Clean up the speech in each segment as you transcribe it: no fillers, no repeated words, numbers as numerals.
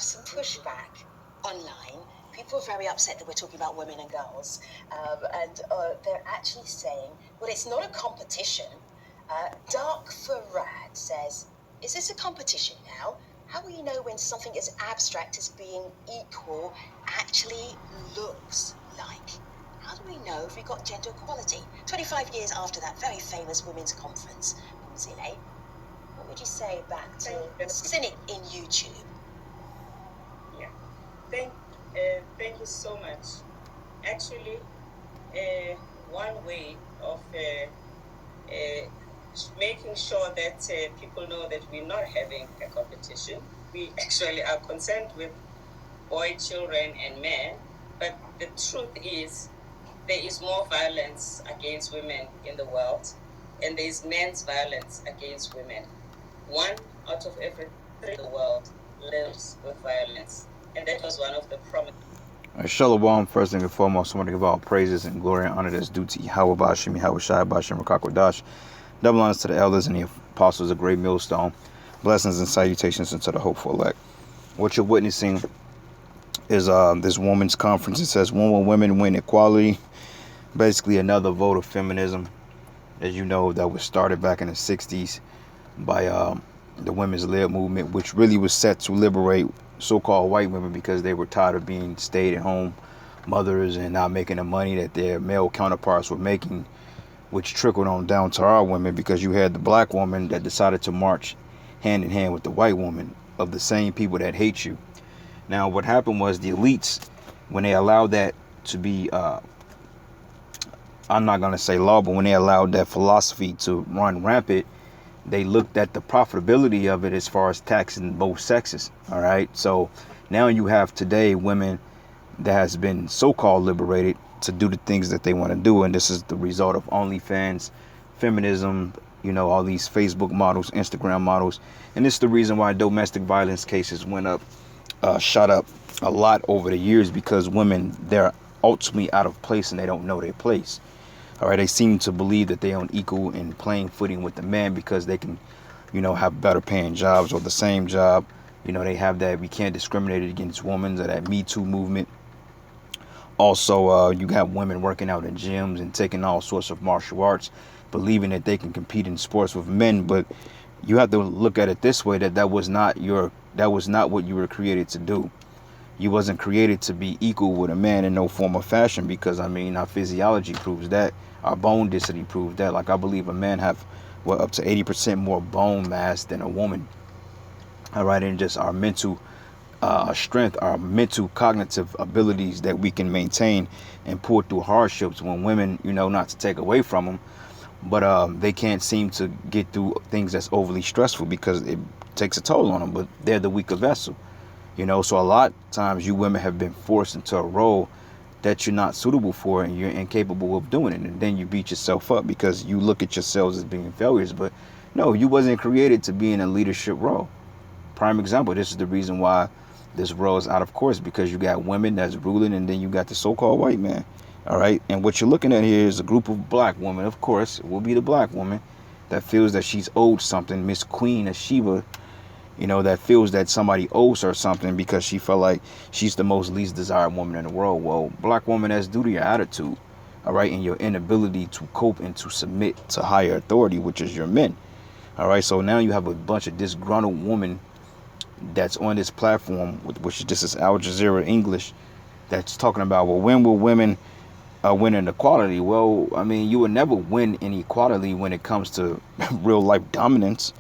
have some pushback online. People are very upset that we're talking about women and girls, and they're actually saying, well, it's not a competition. Dark Farad says, is this a competition now? How will you know when something as abstract as being equal actually looks like? How do we know if we've got gender equality? 25 years after that very famous women's conference, Zile, what would you say back to the cynic in YouTube? Yeah, thank you so much. Actually, one way of making sure that people know that we're not having a competition. We actually are concerned with boy, children, and men. But the truth is, there is more violence against women in the world, and there is men's violence against women. 1 out of every 3 in the world lives with violence, and that was one of the promises. Shalom, first thing and foremost, I want to give all praises and glory and honor that's due to Yahweh Bashim, Yahweh Shai Bashim, Rakakwadash. Double honors to the elders and the apostles of Great Millstone. Blessings and salutations into the hopeful elect. What you're witnessing is this women's conference. It says, when will women win equality? Basically another vote of feminism. As you know, that was started back in the 60s by the women's lib movement, which really was set to liberate so-called white women because they were tired of being stay-at-home mothers and not making the money that their male counterparts were making, which trickled on down to our women, because you had the black woman that decided to march hand in hand with the white woman of the same people that hate you. Now, what happened was the elites, when they allowed that to be, I'm not going to say law, but when they allowed that philosophy to run rampant, they looked at the profitability of it as far as taxing both sexes. All right. So now you have today women that has been so-called liberated to do the things that they want to do. And this is the result of OnlyFans, feminism, you know, all these Facebook models, Instagram models. And this is the reason why domestic violence cases shot up a lot over the years, because women, they're ultimately out of place and they don't know their place. All right, they seem to believe that they're on equal and playing footing with the man because they can, you know, have better paying jobs or the same job. You know, they have that we can't discriminate against women, or that Me Too movement. Also, you got women working out in gyms and taking all sorts of martial arts, believing that they can compete in sports with men. But you have to look at it this way, that was not what you were created to do. You wasn't created to be equal with a man in no form or fashion, because I mean, our physiology proves that. Our bone density proves that. Like, I believe a man have up to 80% more bone mass than a woman. All right, and just our mental strength, our mental cognitive abilities that we can maintain and pull through hardships, when women, you know, not to take away from them, but they can't seem to get through things that's overly stressful because it takes a toll on them. But they're the weaker vessel. You know, so a lot of times you women have been forced into a role that you're not suitable for and you're incapable of doing it. And then you beat yourself up because you look at yourselves as being failures. But no, you wasn't created to be in a leadership role. Prime example, this is the reason why this role is out of course, because you got women that's ruling and then you got the so-called white man. All right. And what you're looking at here is a group of black women. Of course, it will be the black woman that feels that she's owed something. Miss Queen of Sheba, you know, that feels that somebody owes her something because she felt like she's the most least desired woman in the world. Well, black woman, that's due to your attitude, all right, and your inability to cope and to submit to higher authority, which is your men. All right, so now you have a bunch of disgruntled women that's on this platform, which this is Al Jazeera English, that's talking about, well, when will women win in equality? Well, I mean, you will never win in equality when it comes to real life dominance.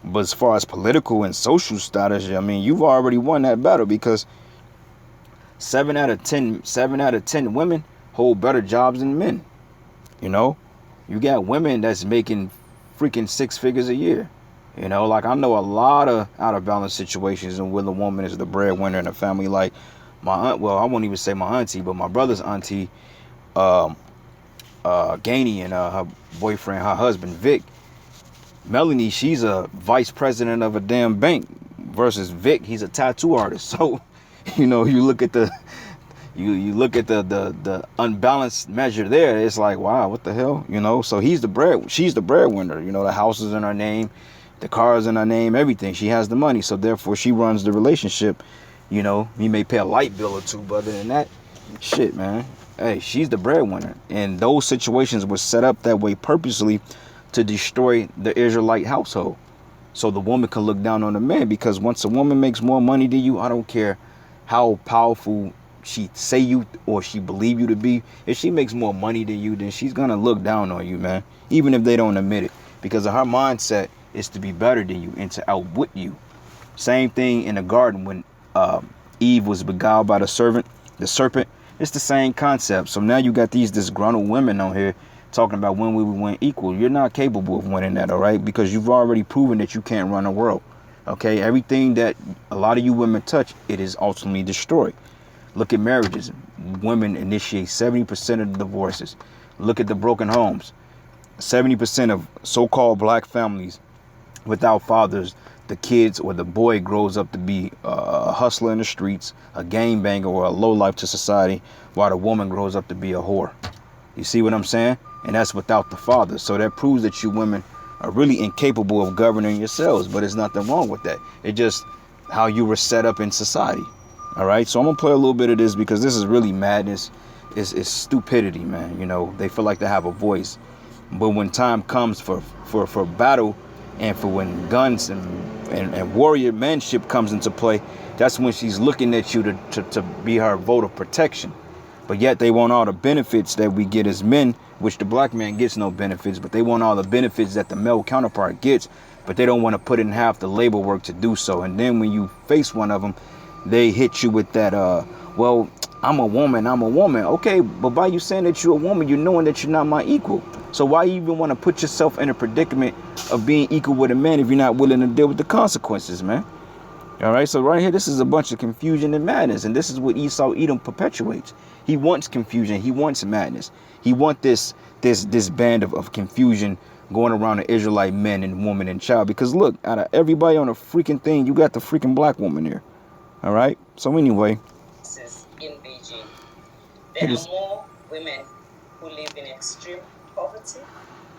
But as far as political and social status, I mean, you've already won that battle, because 7 out of 10 women hold better jobs than men. You know, you got women that's making freaking 6 figures a year. You know, like, I know a lot of out of balance situations and where the woman is the breadwinner in a family. Like my aunt, well, I won't even say my auntie, but my brother's auntie, Gainey, and her boyfriend, her husband, Vic. Melanie, she's a vice president of a damn bank, versus Vic, he's a tattoo artist. So, you know, you look at the unbalanced measure there. It's like, wow, what the hell, you know? So she's the breadwinner. You know, the house is in her name, the car is in her name, everything. She has the money, so therefore she runs the relationship. You know, he may pay a light bill or two, but other than that, shit, man. Hey, she's the breadwinner. And those situations were set up that way purposely to destroy the Israelite household. So the woman can look down on the man, because once a woman makes more money than you, I don't care how powerful she say you or she believe you to be. If she makes more money than you, then she's gonna look down on you, man. Even if they don't admit it, because her mindset is to be better than you and to outwit you. Same thing in the garden when Eve was beguiled by the serpent. It's the same concept. So now you got these disgruntled women on here talking about when we would win equal. You're not capable of winning that, all right? Because you've already proven that you can't run a world. Okay, everything that a lot of you women touch, it is ultimately destroyed. Look at marriages. Women initiate 70% of the divorces. Look at the broken homes. 70% of so-called black families without fathers, the kids or the boy grows up to be a hustler in the streets, a gangbanger, or a lowlife to society, while the woman grows up to be a whore. You see what I'm saying? And that's without the father. So that proves that you women are really incapable of governing yourselves, but there's nothing wrong with that. It's just how you were set up in society. All right, so I'm gonna play a little bit of this because this is really madness. It's stupidity, man. You know, they feel like they have a voice, but when time comes for battle and for when guns and warrior manship comes into play, that's when she's looking at you to be her vote of protection. But yet they want all the benefits that we get as men, which the black man gets no benefits, but they want all the benefits that the male counterpart gets, but they don't want to put in half the labor work to do so. And then when you face one of them, they hit you with that, well, I'm a woman. Okay, but by you saying that you're a woman, you're knowing that you're not my equal. So why you even want to put yourself in a predicament of being equal with a man if you're not willing to deal with the consequences, man? All right, so right here, this is a bunch of confusion and madness, and this is what Esau Edom perpetuates. He wants confusion. He wants madness. He wants this band of confusion going around the Israelite men and woman and child. Because look, out of everybody on a freaking thing, you got the freaking black woman here. All right. So anyway, In Beijing, there are more women who live in extreme poverty,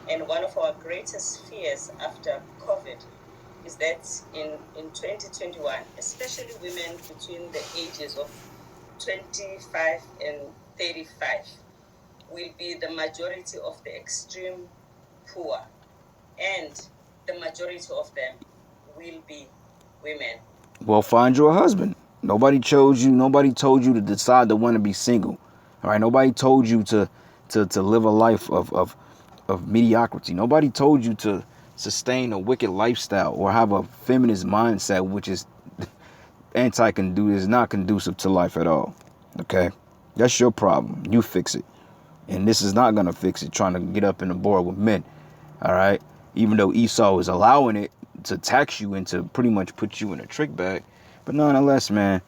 and one of our greatest fears after COVID is that in 2021, especially women between the ages of 25 and 35, will be the majority of the extreme poor, and the majority of them will be women. well, find you a husband. Nobody chose you. Nobody told you to decide to want to be single. All right. Nobody told you to live a life of mediocrity. Nobody told you to sustain a wicked lifestyle or have a feminist mindset, which is anti-conducive, is not conducive to life at all. Okay, that's your problem. You fix it, and this is not gonna fix it. Trying to get up in the board with men. All right, even though Esau is allowing it to tax you and to pretty much put you in a trick bag, but nonetheless, man,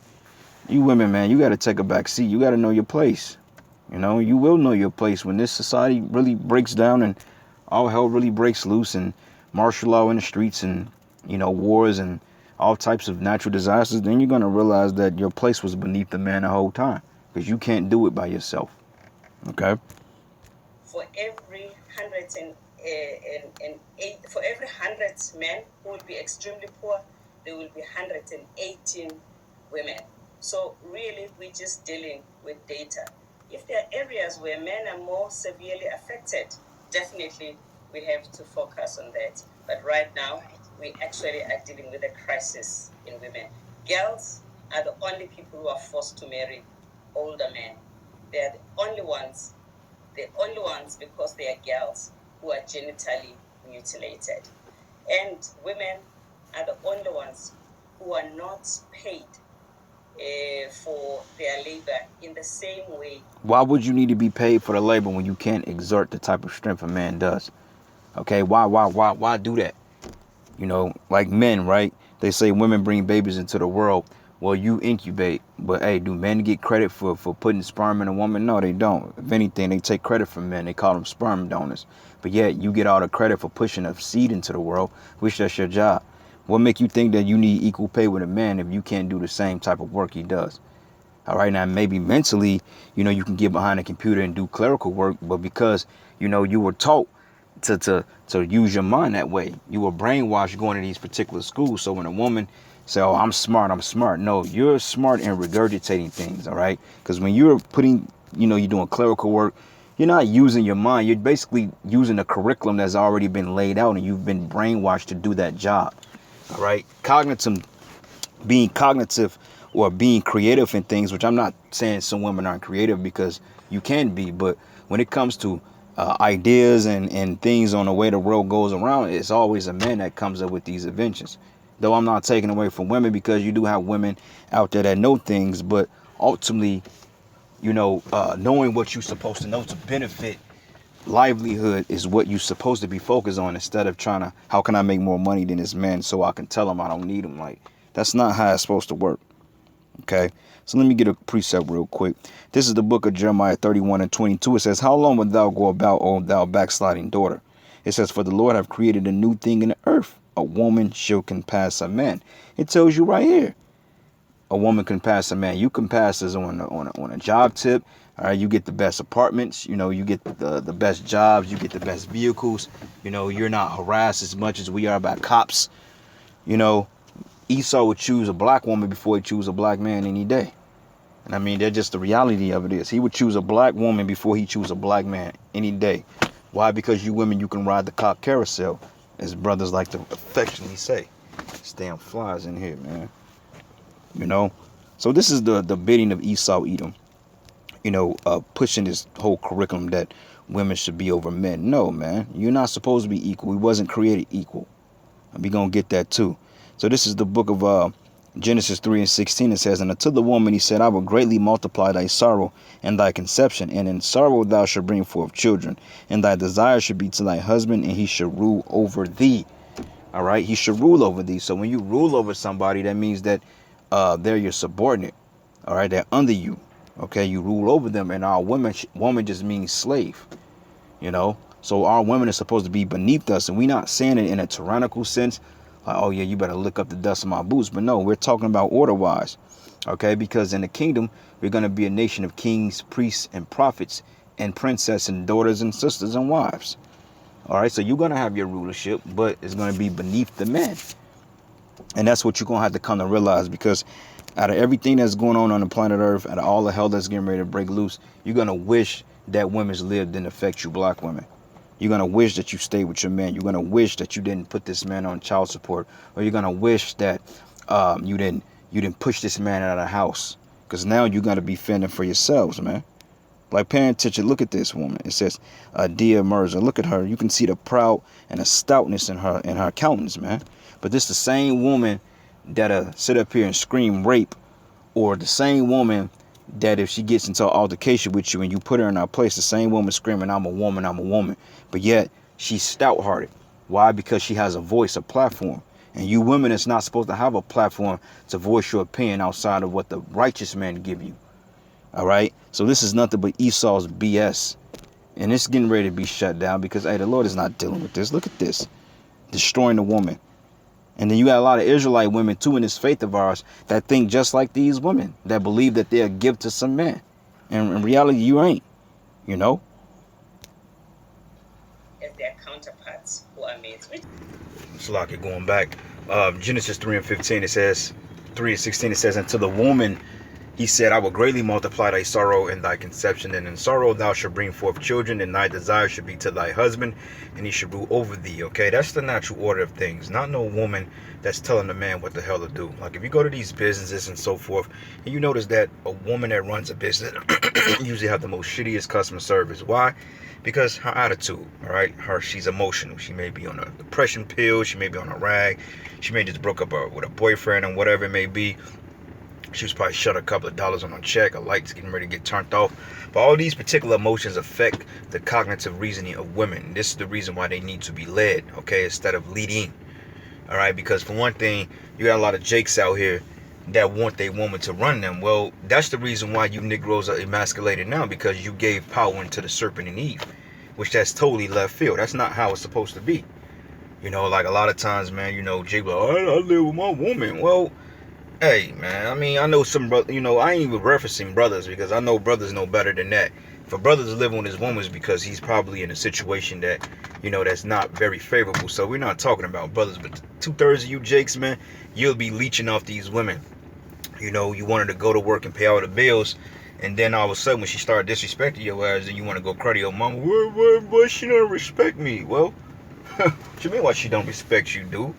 you women, man, you got to take a back seat. You got to know your place. You know, you will know your place when this society really breaks down and all hell really breaks loose and martial law in the streets and, you know, wars and all types of natural disasters. Then you're going to realize that your place was beneath the man the whole time because you can't do it by yourself. Okay? For every for every 100 men who will be extremely poor, there will be 118 women. So really, we're just dealing with data. If there are areas where men are more severely affected, definitely we have to focus on that. But right now, we actually are dealing with a crisis in women. Girls are the only people who are forced to marry older men. They are the only ones because they are girls who are genitally mutilated. And women are the only ones who are not paid for their labor in the same way. Why would you need to be paid for the labor when you can't exert the type of strength a man does? Okay, why do that? You know, like men, right? They say women bring babies into the world. Well, you incubate. But hey, do men get credit for putting sperm in a woman? No, they don't. If anything, they take credit from men. They call them sperm donors. But yet you get all the credit for pushing a seed into the world, which that's your job. What make you think that you need equal pay with a man if you can't do the same type of work he does? All right, now maybe mentally, you know, you can get behind a computer and do clerical work, but because, you know, you were taught to use your mind that way, you were brainwashed going to these particular schools. So when a woman say, oh, I'm smart, I'm smart. No, you're smart in regurgitating things, all right? Because when you're putting, you're doing clerical work, you're not using your mind. You're basically using a curriculum that's already been laid out and you've been brainwashed to do that job, all right? Being cognitive or being creative in things, which I'm not saying some women aren't creative, because you can be, but when it comes to ideas and things on the way the world goes around, it's always a man that comes up with these inventions. Though I'm not taking away from women, because you do have women out there that know things, but ultimately, knowing what you're supposed to know to benefit livelihood is what you're supposed to be focused on, instead of trying to, how can I make more money than this man so I can tell him I don't need him? Like, that's not how it's supposed to work. Okay, so let me get a precept real quick. This is the book of Jeremiah 31 and 22. It says, how long wilt thou go about, O thou backsliding daughter? It says, for the Lord hath created a new thing in the earth. A woman shall compass a man. It tells you right here. A woman can pass a man. You can pass this on a job tip. All right, you get the best apartments. You get the best jobs. You get the best vehicles. You're not harassed as much as we are by cops. Esau would choose a black woman before he choose a black man any day. And I mean, that's just the reality of it is. He would choose a black woman before he choose a black man any day. Why? Because you women, you can ride the cop carousel, as brothers like to affectionately say. This damn flies in here, man. So this is the bidding of Esau Edom. Pushing this whole curriculum that women should be over men. No, man. You're not supposed to be equal. We wasn't created equal. And we gonna get that too. So this is the book of Genesis 3 and 16. It says, and unto the woman he said, I will greatly multiply thy sorrow and thy conception, and in sorrow thou shalt bring forth children, and thy desire should be to thy husband, and he shall rule over thee. All right, he should rule over thee. So when you rule over somebody, that means that they're your subordinate. All right, they're under you. Okay, you rule over them, and our woman just means slave. So our women are supposed to be beneath us, and we're not saying it in a tyrannical sense, like, oh yeah, you better lick up the dust of my boots. But no, we're talking about order-wise, okay? Because in the kingdom, we're going to be a nation of kings, priests, and prophets, and princesses, and daughters, and sisters, and wives. All right, so you're going to have your rulership, but it's going to be beneath the men. And that's what you're going to have to come to realize, because out of everything that's going on the planet Earth, out of all the hell that's getting ready to break loose, you're going to wish that women's lived didn't affect you black women. You're going to wish that you stayed with your man. You're going to wish that you didn't put this man on child support. Or you're going to wish that you didn't push this man out of the house. Because now you're going to be fending for yourselves, man. Like, paying attention, look at this woman. It says, Dia Mirza. Look at her. You can see the proud and the stoutness in her countenance, man. But this the same woman that'll sit up here and scream rape, or the same woman that if she gets into an altercation with you and you put her in her place, the same woman screaming, I'm a woman, I'm a woman. But yet she's stout-hearted. Why? Because she has a voice, a platform. And you women is not supposed to have a platform to voice your opinion outside of what the righteous men give you. All right? So this is nothing but Esau's BS. And it's getting ready to be shut down because, hey, the Lord is not dealing with this. Look at this. Destroying the woman. And then you got a lot of Israelite women, too, in this faith of ours that think just like these women, that believe that they're a gift to some man. And in reality, you ain't, As their counterparts who are mates. It's like it going back. Genesis 3 and 15, it says, 3 and 16, it says, and to the woman he said, I will greatly multiply thy sorrow and thy conception, and in sorrow thou shalt bring forth children, and thy desire should be to thy husband, and he should rule over thee. Okay, that's the natural order of things. Not no woman that's telling the man what the hell to do. Like, if you go to these businesses and so forth, and you notice that a woman that runs a business usually have the most shittiest customer service. Why? Because her attitude, all right? She's emotional. She may be on a depression pill. She may be on a rag. She may just broke up with a boyfriend and whatever it may be. She was probably shut a couple of dollars on a check. A light's getting ready to get turned off. But all these particular emotions affect the cognitive reasoning of women. This is the reason why they need to be led, okay, instead of leading. All right, because for one thing, you got a lot of jakes out here that want their woman to run them. Well, that's the reason why you Negroes are emasculated now, because you gave power into the serpent and Eve, which that's totally left field. That's not how it's supposed to be. Like a lot of times, man, Jake, like, I live with my woman. Well, hey, man, I mean, I know some brothers, I ain't even referencing brothers because I know brothers know better than that. For brothers living with his woman is because he's probably in a situation that, that's not very favorable. So we're not talking about brothers, but 2/3 of you Jakes, man, you'll be leeching off these women. You wanted to go to work and pay all the bills, and then all of a sudden when she started disrespecting your ass, then you want to go cry to your mama. Why she don't respect me? Well, what you mean why she don't respect you, dude?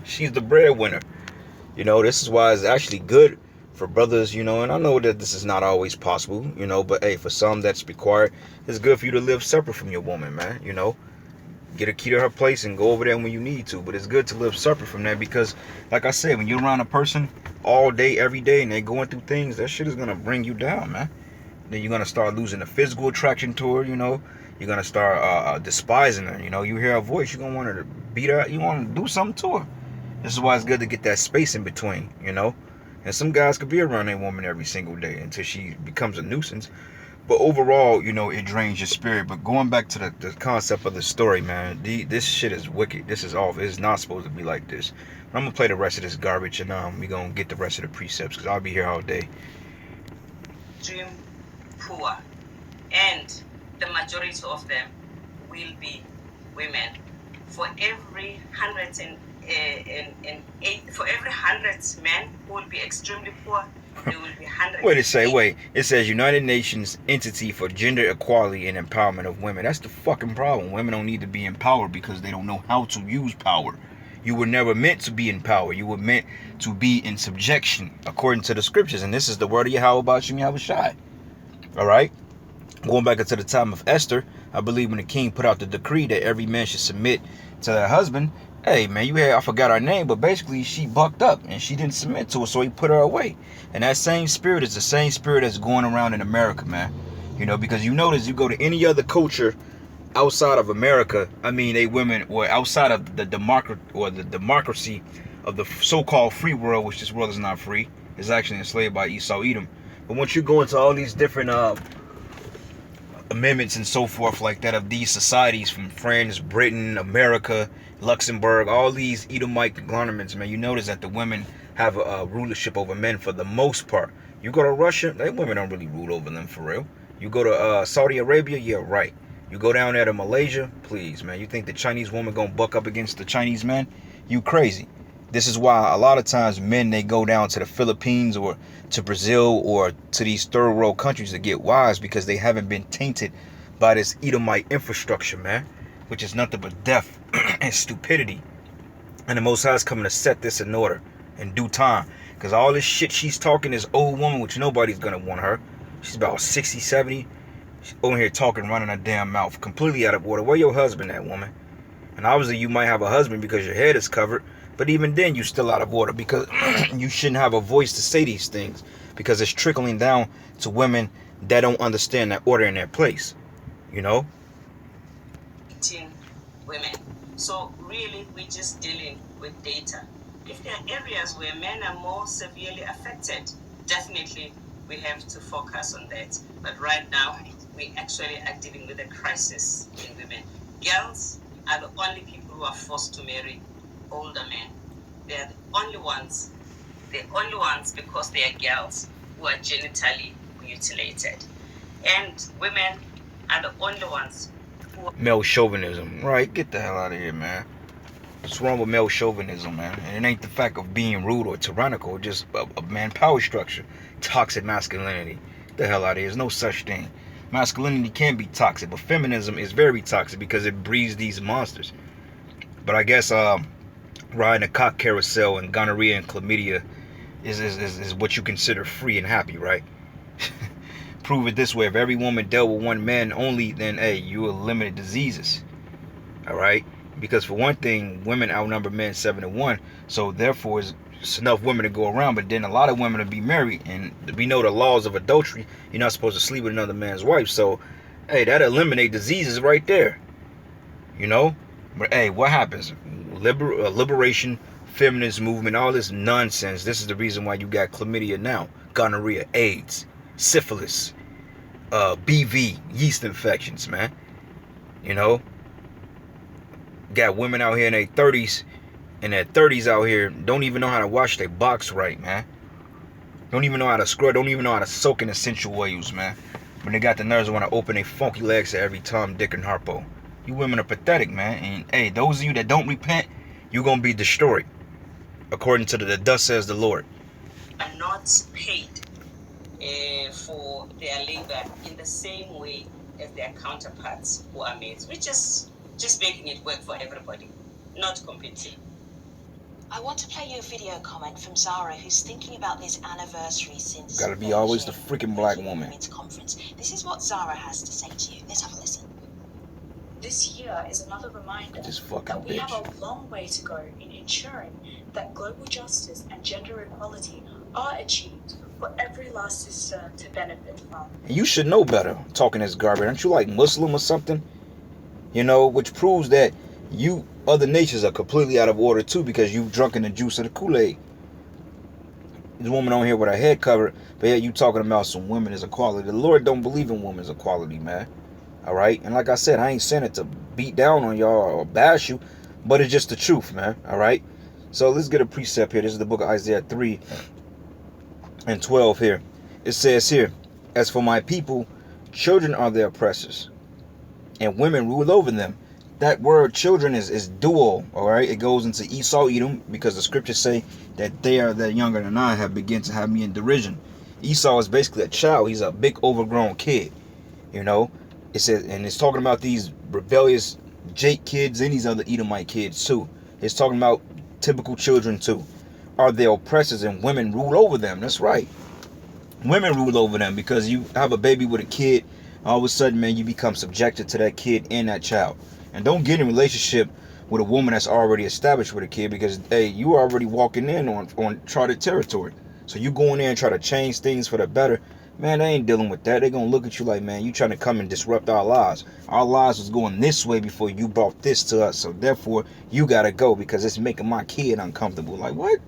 She's the breadwinner. This is why it's actually good for brothers, and I know that this is not always possible, but hey, for some that's required, it's good for you to live separate from your woman, man. Get a key to her place and go over there when you need to. But it's good to live separate from that because, like I said, when you're around a person all day, every day, and they're going through things, that shit is going to bring you down, man. Then you're going to start losing the physical attraction to her, You're going to start despising her, You hear her voice, you're going to want her to beat her. You want to do something to her. This is why it's good to get that space in between, And some guys could be around a woman every single day until she becomes a nuisance. But overall, it drains your spirit. But going back to the concept of the story, man, this shit is wicked. This is off. It's not supposed to be like this. But I'm going to play the rest of this garbage, and we're going to get the rest of the precepts, because I'll be here all day. Extreme poor. And the majority of them will be women. For every 108, for every 100 men who will be extremely poor, there will be 100. It says United Nations Entity for Gender Equality and Empowerment of Women. That's the fucking problem. Women don't need to be empowered because they don't know how to use power. You were never meant to be in power. You were meant to be in subjection, according to the scriptures. And this is the word of Yahweh about Yahweh Shai. All right? Going back into the time of Esther, I believe when the king put out the decree that every man should submit to their husband, hey, man, I forgot her name, but basically she bucked up and she didn't submit to it, so he put her away. And that same spirit is the same spirit that's going around in America, man. Because you notice you go to any other culture outside of America, they women, or outside of the democracy of the so-called free world, which this world is not free, is actually enslaved by Esau Edom. But once you go into all these different amendments and so forth like that of these societies from France, Britain, America, Luxembourg, all these Edomite conglomerates, man, you notice that the women have a rulership over men for the most part. You go to Russia, they women don't really rule over them for real. You go to Saudi Arabia, yeah, right. You go down there to Malaysia, please, man. You think the Chinese woman gonna buck up against the Chinese man? You crazy. This is why a lot of times men, they go down to the Philippines or to Brazil or to these third world countries to get wives because they haven't been tainted by this Edomite infrastructure, man, which is nothing but death and stupidity. And the Most High is coming to set this in order in due time, because all this shit she's talking, this old woman, which nobody's gonna want her. She's about 60, 70. She's over here talking, running her damn mouth, completely out of order. Where your husband at, woman? And obviously you might have a husband because your head is covered, but even then you still out of order, because you shouldn't have a voice to say these things, because it's trickling down to women that don't understand that order in their place, Women. So really we're just dealing with data. If there are areas where men are more severely affected, definitely we have to focus on that. But right now we actually are dealing with a crisis in women. Girls are the only people who are forced to marry older men. They are the only ones because they are girls who are genitally mutilated. And women are the only ones who... Male chauvinism. Right, get the hell out of here, man. What's wrong with male chauvinism, man? And it ain't the fact of being rude or tyrannical, just a man power structure. Toxic masculinity. Get the hell out of here. There's no such thing. Masculinity can be toxic, but feminism is very toxic because it breeds these monsters. But I guess riding a cock carousel and gonorrhea and chlamydia is what you consider free and happy, right? Prove it this way: if every woman dealt with one man only, then hey, you eliminate diseases. All right, because for one thing, women outnumber men 7-1, so therefore it's enough women to go around. But then a lot of women to be married, and we know the laws of adultery. You're not supposed to sleep with another man's wife. So hey, that eliminate diseases right there. But hey, what happens? Liberation, feminist movement, all this nonsense. This is the reason why you got chlamydia now, gonorrhea, AIDS, syphilis, BV, yeast infections, man. Got women out here in their 30s, out here don't even know how to wash their box right, man. Don't even know how to scrub, don't even know how to soak in essential oils, man. when they got the nerves to want to open their funky legs to every Tom, Dick, and Harpo. You women are pathetic, man. And hey, those of you that don't repent, you're gonna be destroyed, according to the thus says the Lord. Are not paid for their labor in the same way as their counterparts who are maids, which is just making it work for everybody, not competing. I want to play you a video comment from Zara, who's thinking about this anniversary since Gotta be always the freaking black woman. Conference. This is what Zara has to say to you. Let's have a listen. This year is another reminder that we have a long way to go in ensuring that global justice and gender equality are achieved for every last sister to benefit from. And you should know better, talking this garbage. Aren't you like Muslim or something? You know, which proves that you other nations are completely out of order too, because you've drunken the juice of the Kool-Aid. This woman on here with her head covered, but yeah, you talking about some women's equality. The Lord don't believe in women's equality, man. All right? And like I said, I ain't saying it to beat down on y'all or bash you, but it's just the truth, man. All right? So let's get a precept here. This is the book of Isaiah 3 and 12 here. It says here, as for my people, children are their oppressors, and women rule over them. That word children is dual, all right? It goes into Esau, Edom, because the scriptures say that they are that younger than I have begun to have me in derision. Esau is basically a child. He's a big overgrown kid, you know? It says, and it's talking about these rebellious Jake kids and these other Edomite kids too. It's talking about typical children too. Are they oppressors and women rule over them? That's right. Women rule over them because you have a baby with a kid. All of a sudden, man, you become subjected to that kid and that child. And don't get in a relationship with a woman that's already established with a kid, because, hey, you are already walking in on charted territory. So you go in there and try to change things for the better. Man, they ain't dealing with that. They're going to look at you like, man, you trying to come and disrupt our lives. Our lives was going this way before you brought this to us. So therefore, you got to go because it's making my kid uncomfortable. Like, what?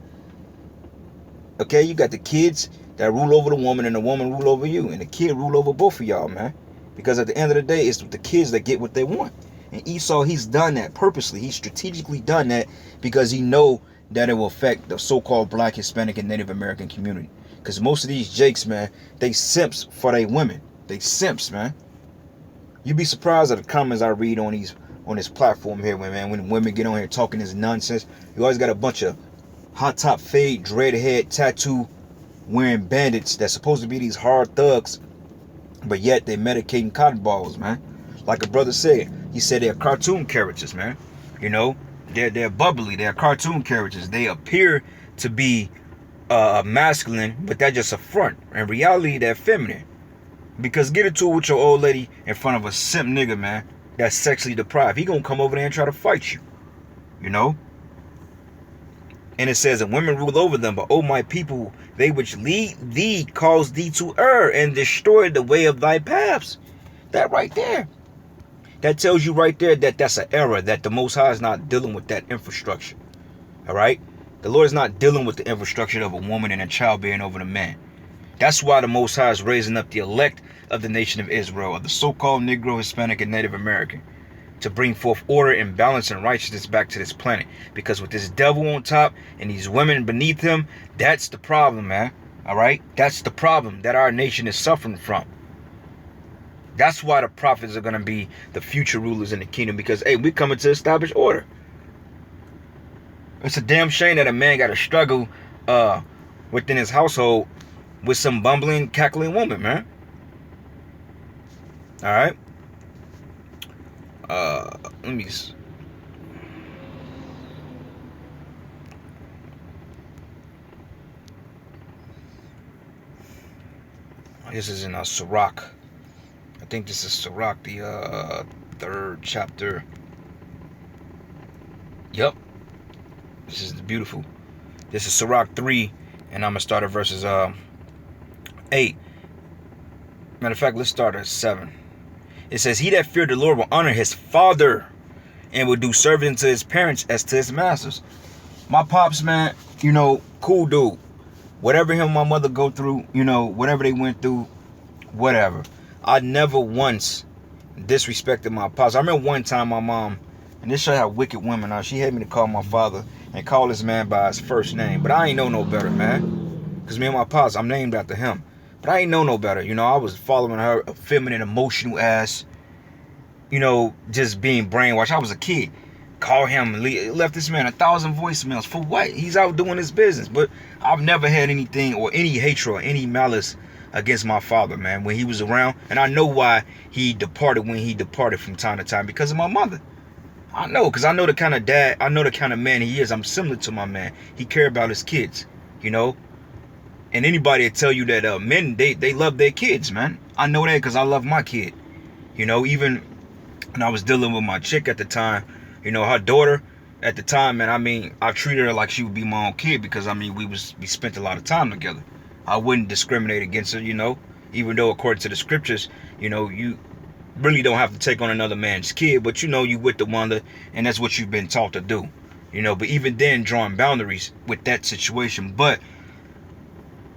Okay, you got the kids that rule over the woman and the woman rule over you. And the kid rule over both of y'all, man. Because at the end of the day, it's the kids that get what they want. And Esau, he's done that purposely. He's strategically done that because he know that it will affect the so-called Black, Hispanic, and Native American community. Because most of these jakes, man, they simps for their women. They simps, man. You'd be surprised at the comments I read on this platform here, when women get on here talking this nonsense. You always got a bunch of hot top fade, dread head, tattoo wearing bandits that's supposed to be these hard thugs, but yet they medicating cotton balls, man. Like a brother said, he said they're cartoon characters, man. You know, they're bubbly, they're cartoon characters. They appear to be masculine, but that's just a front. In reality, they're feminine. Because get into it with your old lady in front of a simp nigga, man, that's sexually deprived. He gonna come over there and try to fight you. You know? And it says, and women rule over them, but oh my people, they which lead thee cause thee to err and destroy the way of thy paths. That right there. That tells you right there that that's an error, that the Most High is not dealing with that infrastructure. All right? The Lord is not dealing with the infrastructure of a woman and a child being over the man. That's why the Most High is raising up the elect of the nation of Israel, of the so-called Negro, Hispanic, and Native American, to bring forth order and balance and righteousness back to this planet. Because with this devil on top and these women beneath him, that's the problem, man. All right? That's the problem that our nation is suffering from. That's why the prophets are going to be the future rulers in the kingdom, because, hey, we're coming to establish order. It's a damn shame that a man got to struggle within his household with some bumbling, cackling woman, man. All right? Let me... This is in Sirach. I think this is Sirach, the third chapter. Yep. This is beautiful. This is Sirach 3, and I'm going to start at verses 8. Matter of fact, let's start at 7. It says, he that feared the Lord will honor his father and will do service to his parents as to his masters. My pops, man, you know, cool dude. Whatever him and my mother go through, you know, whatever they went through, whatever. I never once disrespected my pops. I remember one time my mom, and this show how wicked women are, she had me to call my father and call this man by his first name. But I ain't know no better, man. Because me and my pops, I'm named after him. But I ain't know no better. You know, I was following her feminine, emotional ass, you know, just being brainwashed. I was a kid. Call him, left this man 1,000 voicemails. For what? He's out doing his business. But I've never had anything or any hatred or any malice against my father, man, when he was around. And I know why he departed when he departed from time to time, because of my mother. I know, because I know the kind of dad, I know the kind of man he is. I'm similar to my man. He cares about his kids, you know. And anybody will tell you that men, they love their kids, man. I know that because I love my kid. You know, even when I was dealing with my chick at the time, you know, her daughter at the time, man, I mean, I treated her like she would be my own kid, because I mean, we spent a lot of time together. I wouldn't discriminate against her, you know, even though according to the scriptures, you know, you really don't have to take on another man's kid, but you know, you with the mother, and that's what you've been taught to do, you know. But even then, drawing boundaries with that situation. But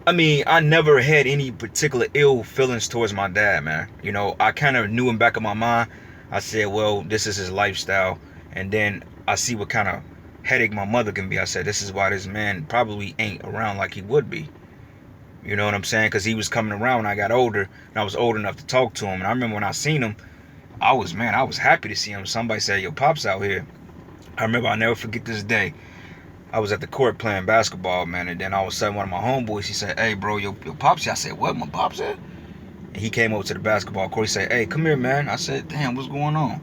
I mean, I never had any particular ill feelings towards my dad, man. You know, I kind of knew in back of my mind. I said, well, this is his lifestyle. And then I see what kind of headache my mother can be. I said, this is why this man probably ain't around like he would be. You know what I'm saying? Because he was coming around when I got older, and I was old enough to talk to him. And I remember when I seen him, I was happy to see him. Somebody said, yo, Pop's out here. I remember, I'll never forget this day. I was at the court playing basketball, man, and then all of a sudden one of my homeboys, he said, hey, bro, your Pop's here. I said, what, my Pop's here? And he came over to the basketball court. He said, hey, come here, man. I said, damn, what's going on?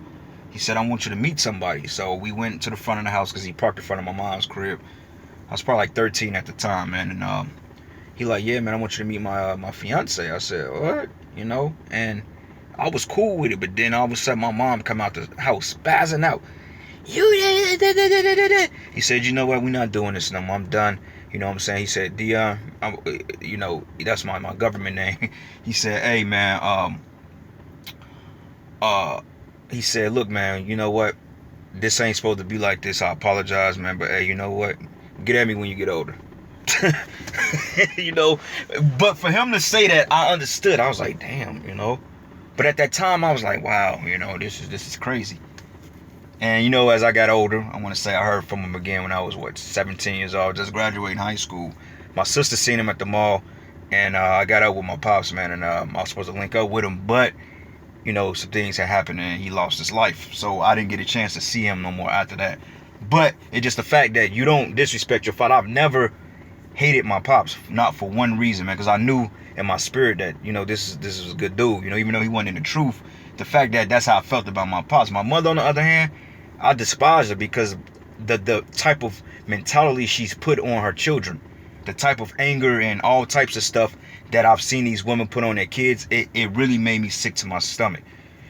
He said, I want you to meet somebody. So we went to the front of the house because he parked in front of my mom's crib. I was probably like 13 at the time, man. And he like, yeah, man, I want you to meet my fiance. I said, what? You know? And I was cool with it, but then all of a sudden my mom come out the house spazzing out. He said, you know what? We're not doing this no more. I'm done. You know what I'm saying? He said, Dion, you know, that's my government name. He said, hey, man, he said, look, man, you know what? This ain't supposed to be like this. I apologize, man, but hey, you know what? Get at me when you get older. You know, but for him to say that, I understood. I was like, damn, you know. But at that time, I was like, wow, you know, this is crazy. And, you know, as I got older, I want to say I heard from him again when I was, 17 years old, just graduating high school. My sister seen him at the mall, and I got out with my pops, man, and I was supposed to link up with him, but, you know, some things had happened, and he lost his life. So I didn't get a chance to see him no more after that. But it's just the fact that you don't disrespect your father. I've never hated my pops, not for one reason, man, because I knew in my spirit that, you know, this is a good dude, you know, even though he wasn't in the truth. The fact that that's how I felt about my pops. My mother, on the other hand, I despise her because the type of mentality she's put on her children, the type of anger and all types of stuff that I've seen these women put on their kids, it really made me sick to my stomach.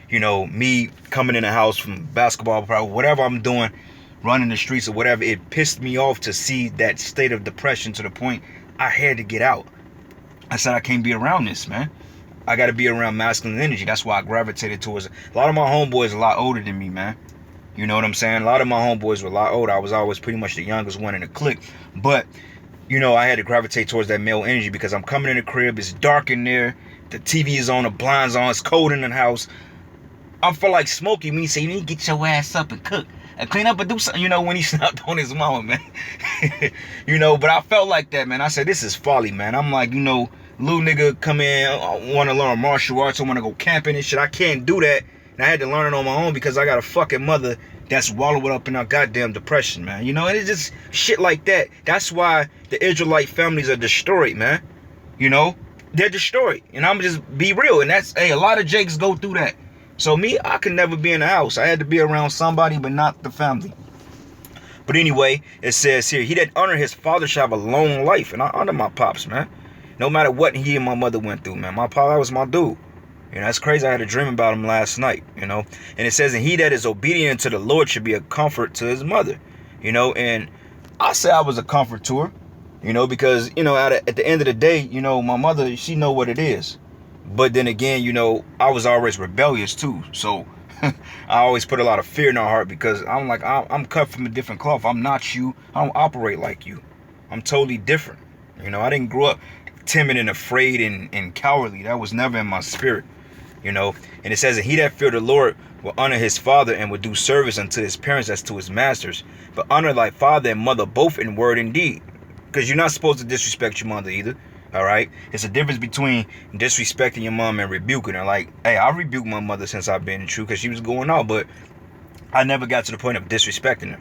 You know, me coming in the house from basketball, whatever I'm doing, running the streets or whatever, it pissed me off to see that state of depression to the point I had to get out. I said, I can't be around this, man. I got to be around masculine energy. That's why I gravitated towards it. A lot of my homeboys are a lot older than me, man. You know what I'm saying? A lot of my homeboys were a lot older. I was always pretty much the youngest one in the clique. But, you know, I had to gravitate towards that male energy because I'm coming in the crib. It's dark in there. The TV is on. The blinds on. It's cold in the house. I feel like Smokey me say, you need to get your ass up and cook and clean up and do something, you know, when he snapped on his mama, man. You know, but I felt like that, man. I said, this is folly, man. I'm like, you know, little nigga come in, I want to learn martial arts, I want to go camping and shit. I can't do that. And I had to learn it on my own because I got a fucking mother that's wallowed up in our goddamn depression, man. You know, and it's just shit like that. That's why the Israelite families are destroyed, man. You know, they're destroyed. And I'm just be real. And that's, hey, a lot of Jakes go through that. So me, I could never be in the house. I had to be around somebody, but not the family. But anyway, it says here, he that honor his father shall have a long life. And I honor my pops, man. No matter what he and my mother went through, man. My pop, that was my dude. You know, that's crazy. I had a dream about him last night, you know. And it says, and he that is obedient to the Lord should be a comfort to his mother. You know, and I say I was a comfort to her, you know, because, you know, at the end of the day, you know, my mother, she know what it is. But then again, you know, I was always rebellious too. So I always put a lot of fear in her heart because I'm like, I'm cut from a different cloth. I'm not you. I don't operate like you. I'm totally different. You know, I didn't grow up timid and afraid and cowardly. That was never in my spirit, you know. And it says, and he that fear the Lord will honor his father and will do service unto his parents as to his masters. But honor thy father and mother both in word and deed. Because you're not supposed to disrespect your mother either. All right, it's a difference between disrespecting your mom and rebuking her. Like, hey, I rebuked my mother since I've been in truth because she was going out, but I never got to the point of disrespecting her.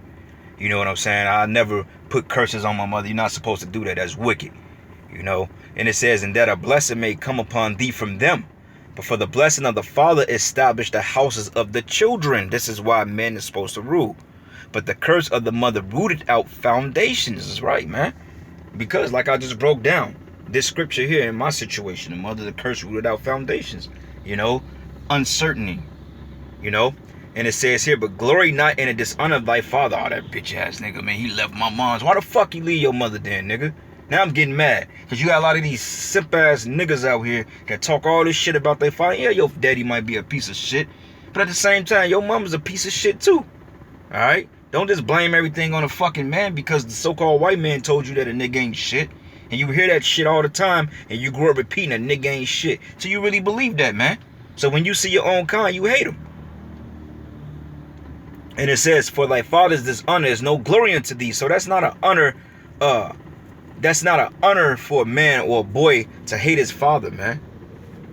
You know what I'm saying? I never put curses on my mother. You're not supposed to do that. That's wicked. You know? And it says, and that a blessing may come upon thee from them. But for the blessing of the father establish the houses of the children. This is why men is supposed to rule. But the curse of the mother rooted out foundations. Is right, man. Because like I just broke down, this scripture here in my situation, the mother, the curse rooted out foundations. You know? Uncertainty. You know? And it says here, but glory not in the dishonor of thy father. Oh, that bitch ass nigga, man. He left my mom's. Why the fuck you leave your mother then, nigga? Now I'm getting mad. Because you got a lot of these simp ass niggas out here that talk all this shit about their father. Yeah, your daddy might be a piece of shit. But at the same time, your mama's a piece of shit too. Alright? Don't just blame everything on a fucking man because the so-called white man told you that a nigga ain't shit. And you hear that shit all the time. And you grew up repeating a nigga ain't shit. So you really believe that, man. So when you see your own kind, you hate him. And it says, for thy father's dishonor is no glory unto thee. So that's not an honor, that's not an honor for a man or a boy to hate his father, man.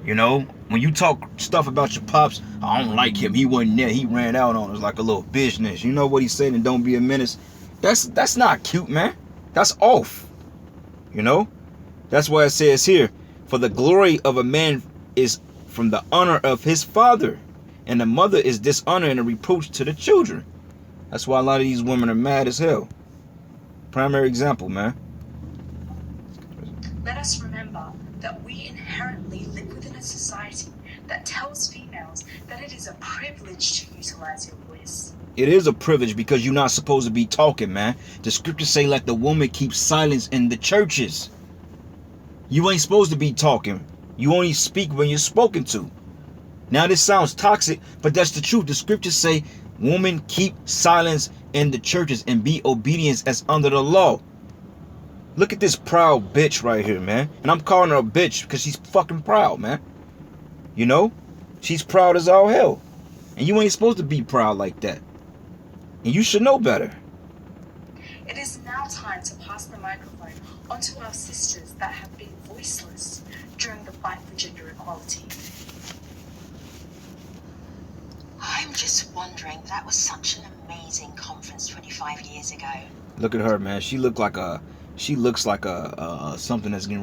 You know, when you talk stuff about your pops, I don't like him. He wasn't there. He ran out on us like a little business. You know what he said, and don't be a menace. That's not cute, man. That's off. You know, that's why it says here, for the glory of a man is from the honor of his father. And the mother is dishonor and a reproach to the children. That's why a lot of these women are mad as hell. Primary example, man. Let us remember that we inherently live within a society that tells females that it is a privilege to utilize your voice. It is a privilege because you're not supposed to be talking, man. The scriptures say let the woman keep silence in the churches. You ain't supposed to be talking. You only speak when you're spoken to. Now this sounds toxic, but that's the truth. The scriptures say, woman, keep silence in the churches and be obedient as under the law. Look at this proud bitch right here, man. And I'm calling her a bitch because she's fucking proud, man. You know? She's proud as all hell. And you ain't supposed to be proud like that. And you should know better. It is now time to pass the microphone onto our sisters that have been voiceless during the fight for gender equality. I'm just wondering, that was such an amazing conference 25 years ago. Look at her, man. She looks like a something that's getting